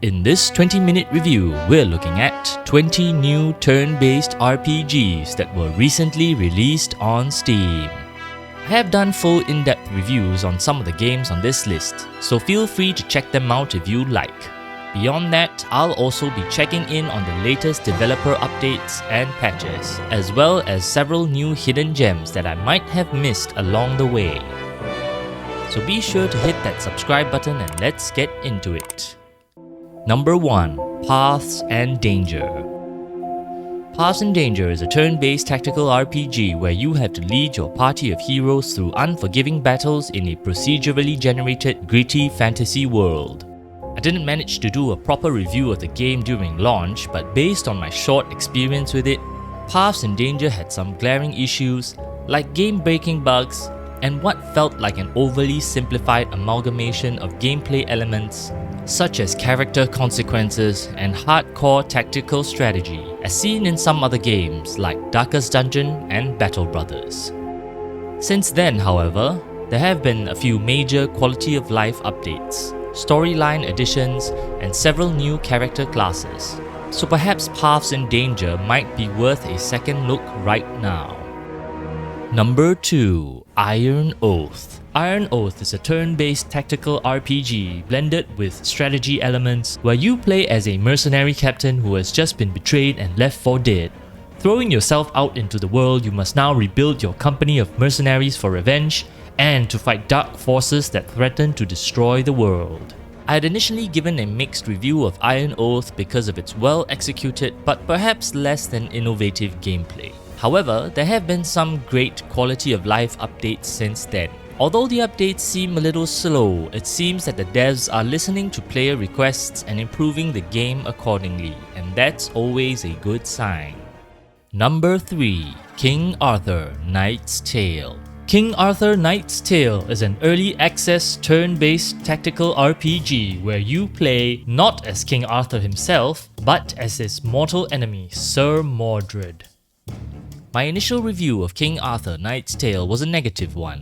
In this 20-minute review, we're looking at 20 new turn-based RPGs that were recently released on Steam. I have done full in-depth reviews on some of the games on this list, so feel free to check them out if you like. Beyond that, I'll also be checking in on the latest developer updates and patches, as well as several new hidden gems that I might have missed along the way. So be sure to hit that subscribe button and let's get into it. Number 1. Paths and Danger. Paths and Danger is a turn-based tactical RPG where you have to lead your party of heroes through unforgiving battles in a procedurally generated, gritty fantasy world. I didn't manage to do a proper review of the game during launch, but based on my short experience with it, Paths and Danger had some glaring issues like game-breaking bugs and what felt like an overly simplified amalgamation of gameplay elements such as character consequences and hardcore tactical strategy, as seen in some other games like Darkest Dungeon and Battle Brothers. Since then, however, there have been a few major quality of life updates, storyline additions, and several new character classes, so perhaps Paths and Danger might be worth a second look right now. Number 2. Iron Oath. Iron Oath is a turn-based tactical RPG blended with strategy elements where you play as a mercenary captain who has just been betrayed and left for dead. Throwing yourself out into the world, you must now rebuild your company of mercenaries for revenge and to fight dark forces that threaten to destroy the world. I had initially given a mixed review of Iron Oath because of its well-executed but perhaps less than innovative gameplay. However, there have been some great quality of life updates since then. Although the updates seem a little slow, it seems that the devs are listening to player requests and improving the game accordingly, and that's always a good sign. Number 3. King Arthur Knight's Tale. King Arthur Knight's Tale is an early access turn-based tactical RPG where you play not as King Arthur himself, but as his mortal enemy, Sir Mordred. My initial review of King Arthur Knight's Tale was a negative one,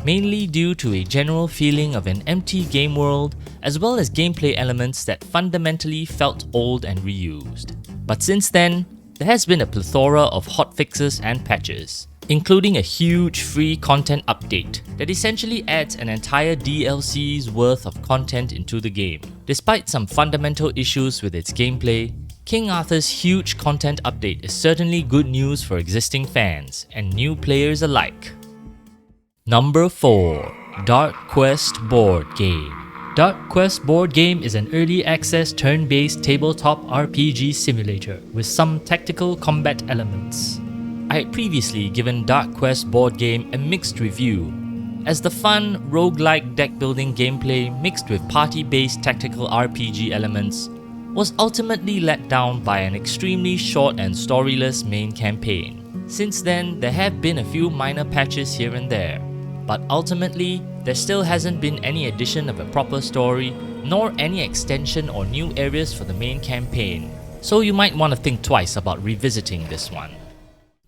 mainly due to a general feeling of an empty game world as well as gameplay elements that fundamentally felt old and reused. But since then, there has been a plethora of hotfixes and patches, including a huge free content update that essentially adds an entire DLC's worth of content into the game. Despite some fundamental issues with its gameplay, King Arthur's huge content update is certainly good news for existing fans and new players alike. Number 4. Dark Quest Board Game. Dark Quest Board Game is an early access turn-based tabletop RPG simulator with some tactical combat elements. I had previously given Dark Quest Board Game a mixed review, as the fun, roguelike deck-building gameplay mixed with party-based tactical RPG elements was ultimately let down by an extremely short and storyless main campaign. Since then, there have been a few minor patches here and there, but ultimately, there still hasn't been any addition of a proper story, nor any extension or new areas for the main campaign, so you might want to think twice about revisiting this one.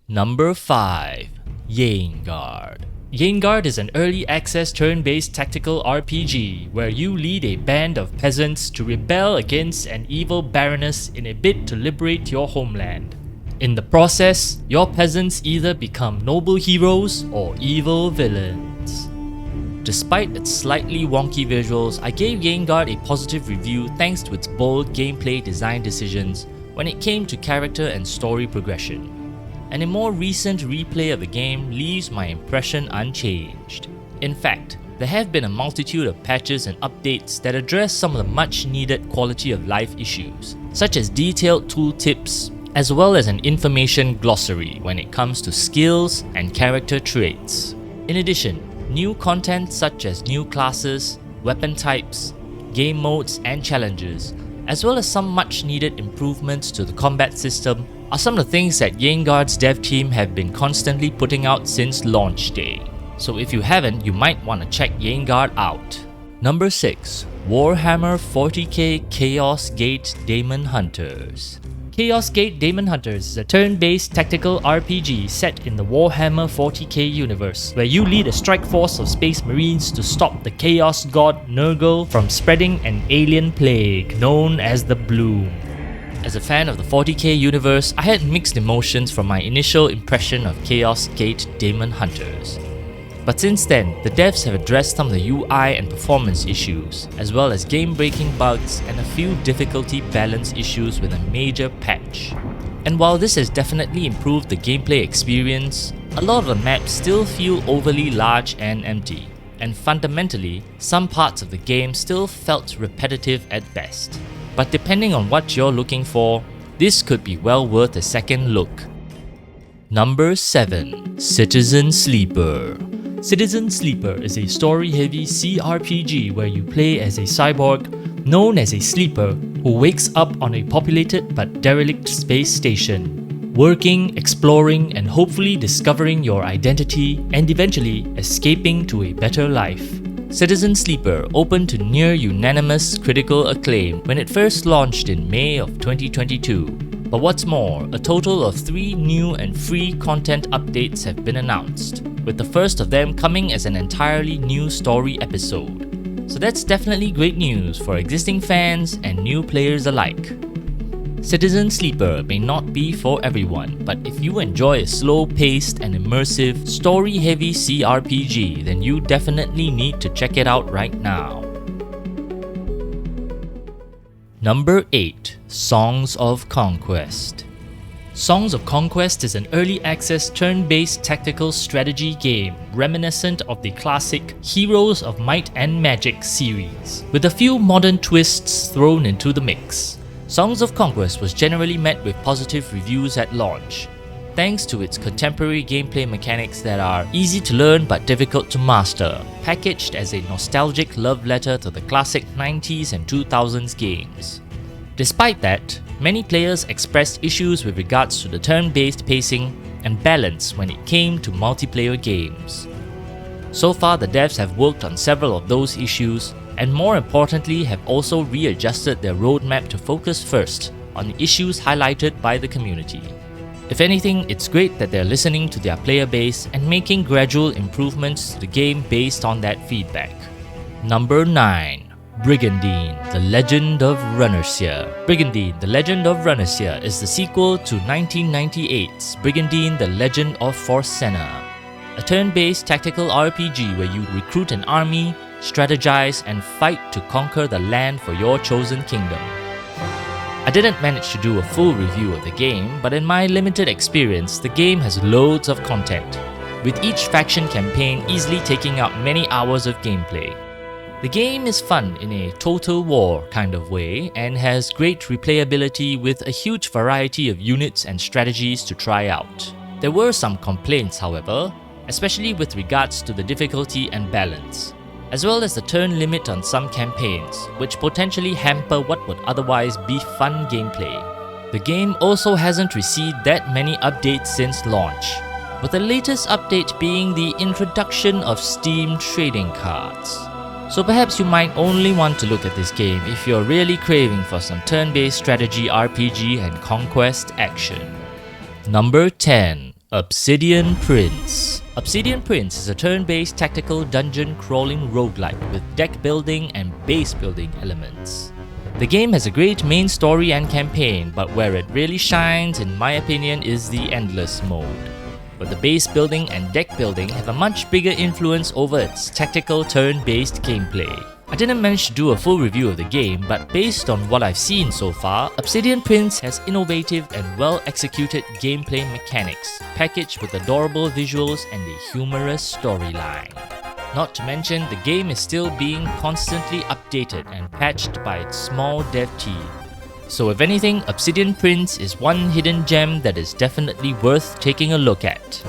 Number 5. Yaengard. Yaengard is an early access turn-based tactical RPG where you lead a band of peasants to rebel against an evil baroness in a bid to liberate your homeland. In the process, your peasants either become noble heroes or evil villains. Despite its slightly wonky visuals, I gave Yaengard a positive review thanks to its bold gameplay design decisions when it came to character and story progression. And a more recent replay of the game leaves my impression unchanged. In fact, there have been a multitude of patches and updates that address some of the much needed quality of life issues, such as detailed tooltips, as well as an information glossary when it comes to skills and character traits. In addition, new content such as new classes, weapon types, game modes and challenges, as well as some much needed improvements to the combat system are some of the things that Yaengard's dev team have been constantly putting out since launch day. So if you haven't, you might want to check Yaengard out. Number 6. Warhammer 40k Chaos Gate Daemon Hunters. Chaos Gate Demon Hunters is a turn-based tactical RPG set in the Warhammer 40k universe, where you lead a strike force of space marines to stop the chaos god Nurgle from spreading an alien plague known as the Bloom. As a fan of the 40k universe, I had mixed emotions from my initial impression of Chaos Gate Demon Hunters. But since then, the devs have addressed some of the UI and performance issues, as well as game-breaking bugs and a few difficulty balance issues with a major patch. And while this has definitely improved the gameplay experience, a lot of the maps still feel overly large and empty, and fundamentally, some parts of the game still felt repetitive at best. But depending on what you're looking for, this could be well worth a second look. Number 7. Citizen Sleeper. Citizen Sleeper is a story-heavy CRPG where you play as a cyborg known as a sleeper who wakes up on a populated but derelict space station, working, exploring, and hopefully discovering your identity and eventually escaping to a better life. Citizen Sleeper opened to near unanimous critical acclaim when it first launched in May of 2022. But what's more, a total of 3 new and free content updates have been announced, with the first of them coming as an entirely new story episode. So that's definitely great news for existing fans and new players alike. Citizen Sleeper may not be for everyone, but if you enjoy a slow-paced and immersive, story-heavy CRPG, then you definitely need to check it out right now. Number 8. Songs of Conquest. Songs of Conquest is an early access turn-based tactical strategy game reminiscent of the classic Heroes of Might and Magic series, with a few modern twists thrown into the mix. Songs of Conquest was generally met with positive reviews at launch, thanks to its contemporary gameplay mechanics that are easy to learn but difficult to master, packaged as a nostalgic love letter to the classic 90s and 2000s games. Despite that, many players expressed issues with regards to the turn-based pacing and balance when it came to multiplayer games. So far, the devs have worked on several of those issues, and more importantly have also readjusted their roadmap to focus first on the issues highlighted by the community. If anything, it's great that they're listening to their player base and making gradual improvements to the game based on that feedback. Number 9. Brigandine, The Legend of Runercia. Brigandine, The Legend of Runercia is the sequel to 1998's Brigandine, The Legend of Forsenna, a turn-based tactical RPG where you recruit an army, strategize, and fight to conquer the land for your chosen kingdom. I didn't manage to do a full review of the game, but in my limited experience, the game has loads of content, with each faction campaign easily taking up many hours of gameplay. The game is fun in a Total War kind of way and has great replayability with a huge variety of units and strategies to try out. There were some complaints, however, especially with regards to the difficulty and balance, as well as the turn limit on some campaigns, which potentially hamper what would otherwise be fun gameplay. The game also hasn't received that many updates since launch, with the latest update being the introduction of Steam trading cards. So perhaps you might only want to look at this game if you're really craving for some turn-based strategy RPG and conquest action. Number 10. Obsidian Prince. Obsidian Prince is a turn-based tactical dungeon crawling roguelike with deck building and base building elements. The game has a great main story and campaign, but where it really shines in my opinion is the Endless mode, but the base building and deck building have a much bigger influence over its tactical turn-based gameplay. I didn't manage to do a full review of the game, but based on what I've seen so far, Obsidian Prince has innovative and well-executed gameplay mechanics, packaged with adorable visuals and a humorous storyline. Not to mention, the game is still being constantly updated and patched by its small dev team. So if anything, Obsidian Prince is one hidden gem that is definitely worth taking a look at.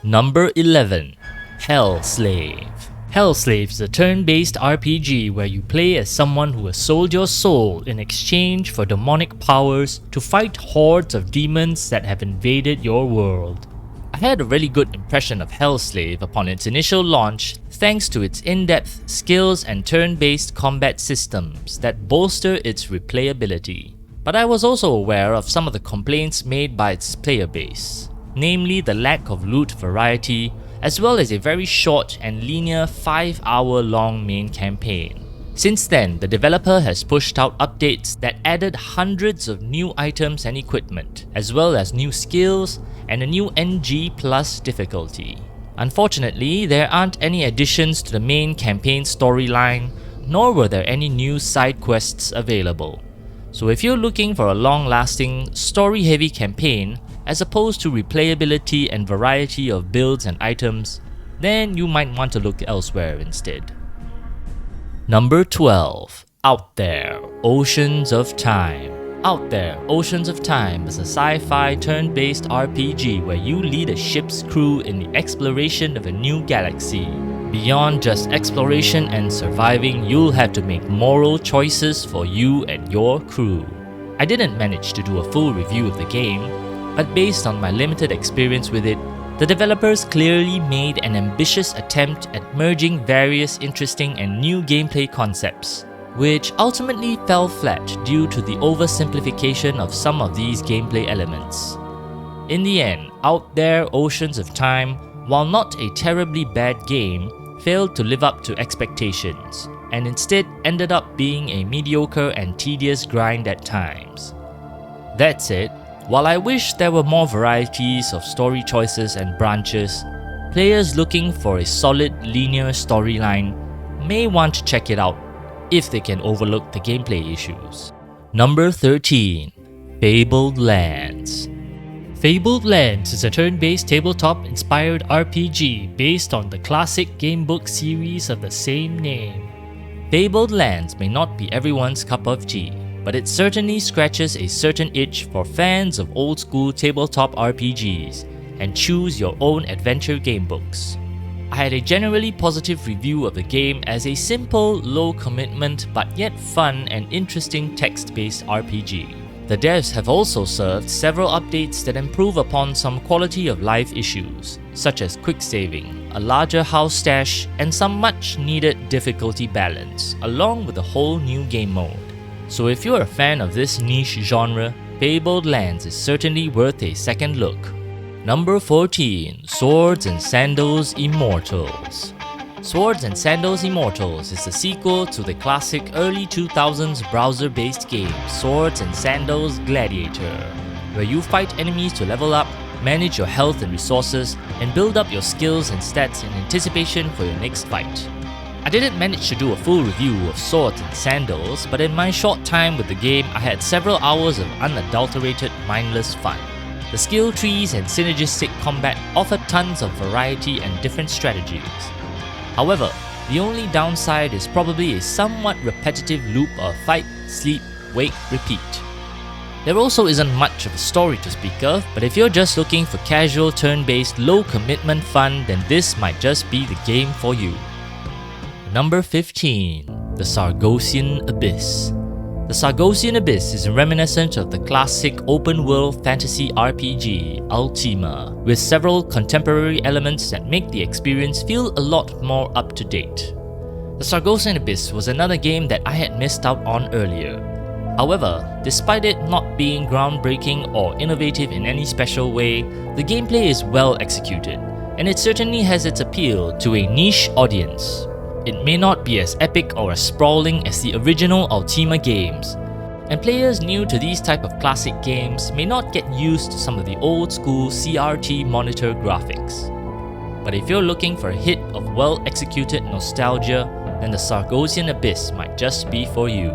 Number 11. Hellslave. Hellslave is a turn-based RPG where you play as someone who has sold your soul in exchange for demonic powers to fight hordes of demons that have invaded your world. I had a really good impression of Hellslave upon its initial launch thanks to its in-depth skills and turn-based combat systems that bolster its replayability. But I was also aware of some of the complaints made by its player base, namely the lack of loot variety, as well as a very short and linear 5-hour-long main campaign. Since then, the developer has pushed out updates that added hundreds of new items and equipment, as well as new skills and a new NG Plus difficulty. Unfortunately, there aren't any additions to the main campaign storyline, nor were there any new side quests available. So if you're looking for a long-lasting, story-heavy campaign, as opposed to replayability and variety of builds and items, then you might want to look elsewhere instead. Number 12. Out There, Oceans of Time. Out There, Oceans of Time is a sci-fi turn-based RPG where you lead a ship's crew in the exploration of a new galaxy. Beyond just exploration and surviving, you'll have to make moral choices for you and your crew. I didn't manage to do a full review of the game, but based on my limited experience with it, the developers clearly made an ambitious attempt at merging various interesting and new gameplay concepts, which ultimately fell flat due to the oversimplification of some of these gameplay elements. In the end, Out There, Oceans of Time, while not a terribly bad game, failed to live up to expectations, and instead ended up being a mediocre and tedious grind at times. That said, while I wish there were more varieties of story choices and branches, players looking for a solid linear storyline may want to check it out if they can overlook the gameplay issues. Number 13. Fabled Lands. Fabled Lands is a turn-based tabletop-inspired RPG based on the classic gamebook series of the same name. Fabled Lands may not be everyone's cup of tea, but it certainly scratches a certain itch for fans of old-school tabletop RPGs and choose your own adventure gamebooks. I had a generally positive review of the game as a simple, low-commitment but yet fun and interesting text-based RPG. The devs have also served several updates that improve upon some quality-of-life issues, such as quick saving, a larger house stash, and some much-needed difficulty balance, along with a whole new game mode. So if you're a fan of this niche genre, Fabled Lands is certainly worth a second look. Number 14. Swords and Sandals Immortals. Swords and Sandals Immortals is the sequel to the classic early 2000s browser-based game Swords and Sandals Gladiator, where you fight enemies to level up, manage your health and resources, and build up your skills and stats in anticipation for your next fight. I didn't manage to do a full review of Swords and Sandals, but in my short time with the game, I had several hours of unadulterated, mindless fun. The skill trees and synergistic combat offer tons of variety and different strategies. However, the only downside is probably a somewhat repetitive loop of fight, sleep, wake, repeat. There also isn't much of a story to speak of, but if you're just looking for casual turn-based, low-commitment fun, then this might just be the game for you. Number 15. The Sargosian Abyss. The Sargosian Abyss is reminiscent of the classic open-world fantasy RPG Ultima, with several contemporary elements that make the experience feel a lot more up-to-date. The Sargosian Abyss was another game that I had missed out on earlier. However, despite it not being groundbreaking or innovative in any special way, the gameplay is well executed, and it certainly has its appeal to a niche audience. It may not be as epic or as sprawling as the original Ultima games, and players new to these type of classic games may not get used to some of the old-school CRT monitor graphics. But if you're looking for a hit of well-executed nostalgia, then the Sargosian Abyss might just be for you.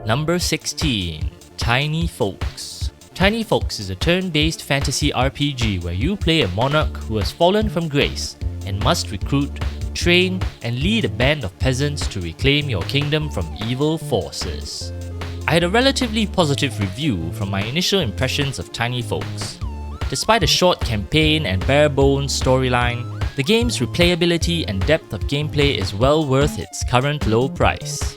Number 16. Tiny Folks. Tiny Folks is a turn-based fantasy RPG where you play a monarch who has fallen from grace and must recruit, train, and lead a band of peasants to reclaim your kingdom from evil forces. I had a relatively positive review from my initial impressions of Tiny Folks. Despite a short campaign and bare-bones storyline, the game's replayability and depth of gameplay is well worth its current low price.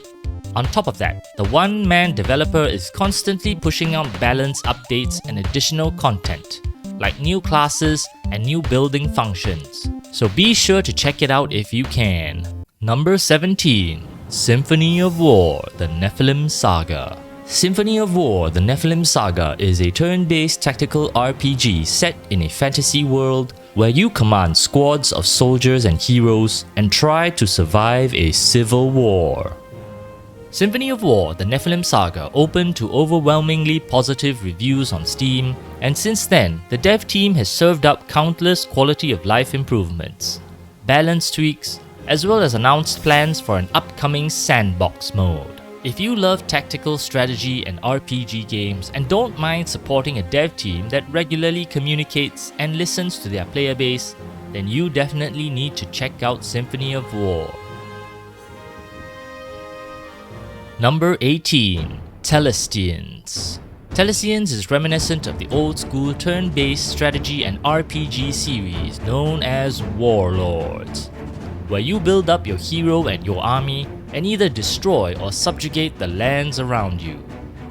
On top of that, the one-man developer is constantly pushing out balance updates and additional content, like new classes and new building functions. So be sure to check it out if you can. Number 17. Symphony of War: The Nephilim Saga. Symphony of War: The Nephilim Saga is a turn-based tactical RPG set in a fantasy world where you command squads of soldiers and heroes and try to survive a civil war. Symphony of War: The Nephilim Saga opened to overwhelmingly positive reviews on Steam, and since then, the dev team has served up countless quality of life improvements, balance tweaks, as well as announced plans for an upcoming sandbox mode. If you love tactical strategy and RPG games and don't mind supporting a dev team that regularly communicates and listens to their player base, then you definitely need to check out Symphony of War. Number 18. Telestians. Telestians is reminiscent of the old-school turn-based strategy and RPG series known as Warlords, where you build up your hero and your army and either destroy or subjugate the lands around you.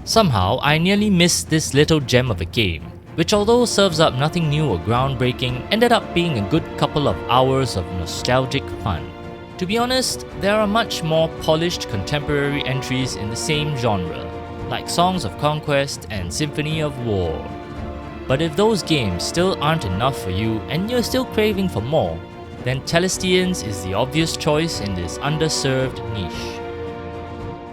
Somehow, I nearly missed this little gem of a game, which although serves up nothing new or groundbreaking, ended up being a good couple of hours of nostalgic fun. To be honest, there are much more polished contemporary entries in the same genre, like Songs of Conquest and Symphony of War. But if those games still aren't enough for you and you're still craving for more, then Telestians is the obvious choice in this underserved niche.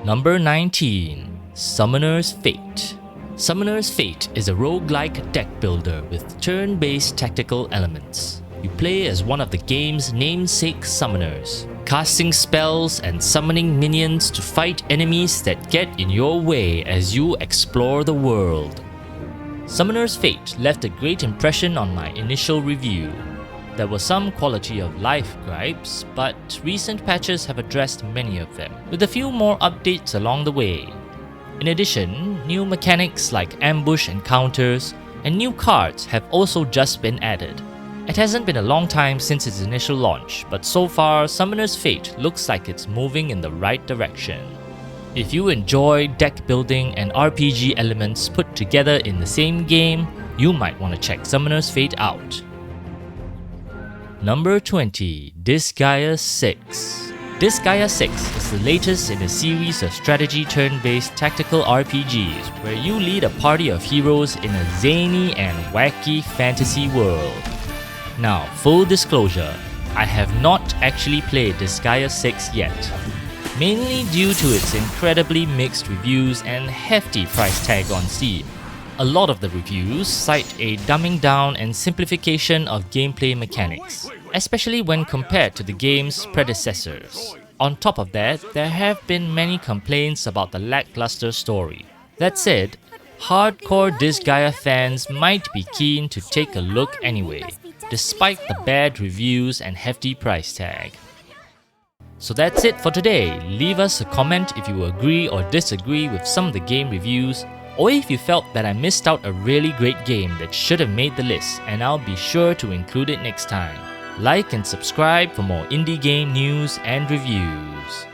Number 19. Summoner's Fate. Summoner's Fate is a roguelike deck builder with turn-based tactical elements. You play as one of the game's namesake summoners, casting spells and summoning minions to fight enemies that get in your way as you explore the world. Summoner's Fate left a great impression on my initial review. There were some quality of life gripes, but recent patches have addressed many of them, with a few more updates along the way. In addition, new mechanics like ambush encounters and new cards have also just been added. It hasn't been a long time since its initial launch, but so far Summoner's Fate looks like it's moving in the right direction. If you enjoy deck building and RPG elements put together in the same game, you might want to check Summoner's Fate out. Number 20. Disgaea 6. Disgaea 6 is the latest in a series of strategy turn-based tactical RPGs where you lead a party of heroes in a zany and wacky fantasy world. Now, full disclosure, I have not actually played Disgaea 6 yet, mainly due to its incredibly mixed reviews and hefty price tag on Steam. A lot of the reviews cite a dumbing down and simplification of gameplay mechanics, especially when compared to the game's predecessors. On top of that, there have been many complaints about the lackluster story. That said, hardcore Disgaea fans might be keen to take a look anyway, despite the bad reviews and hefty price tag. So that's it for today. Leave us a comment if you agree or disagree with some of the game reviews, or if you felt that I missed out a really great game that should have made the list, and I'll be sure to include it next time. Like and subscribe for more indie game news and reviews.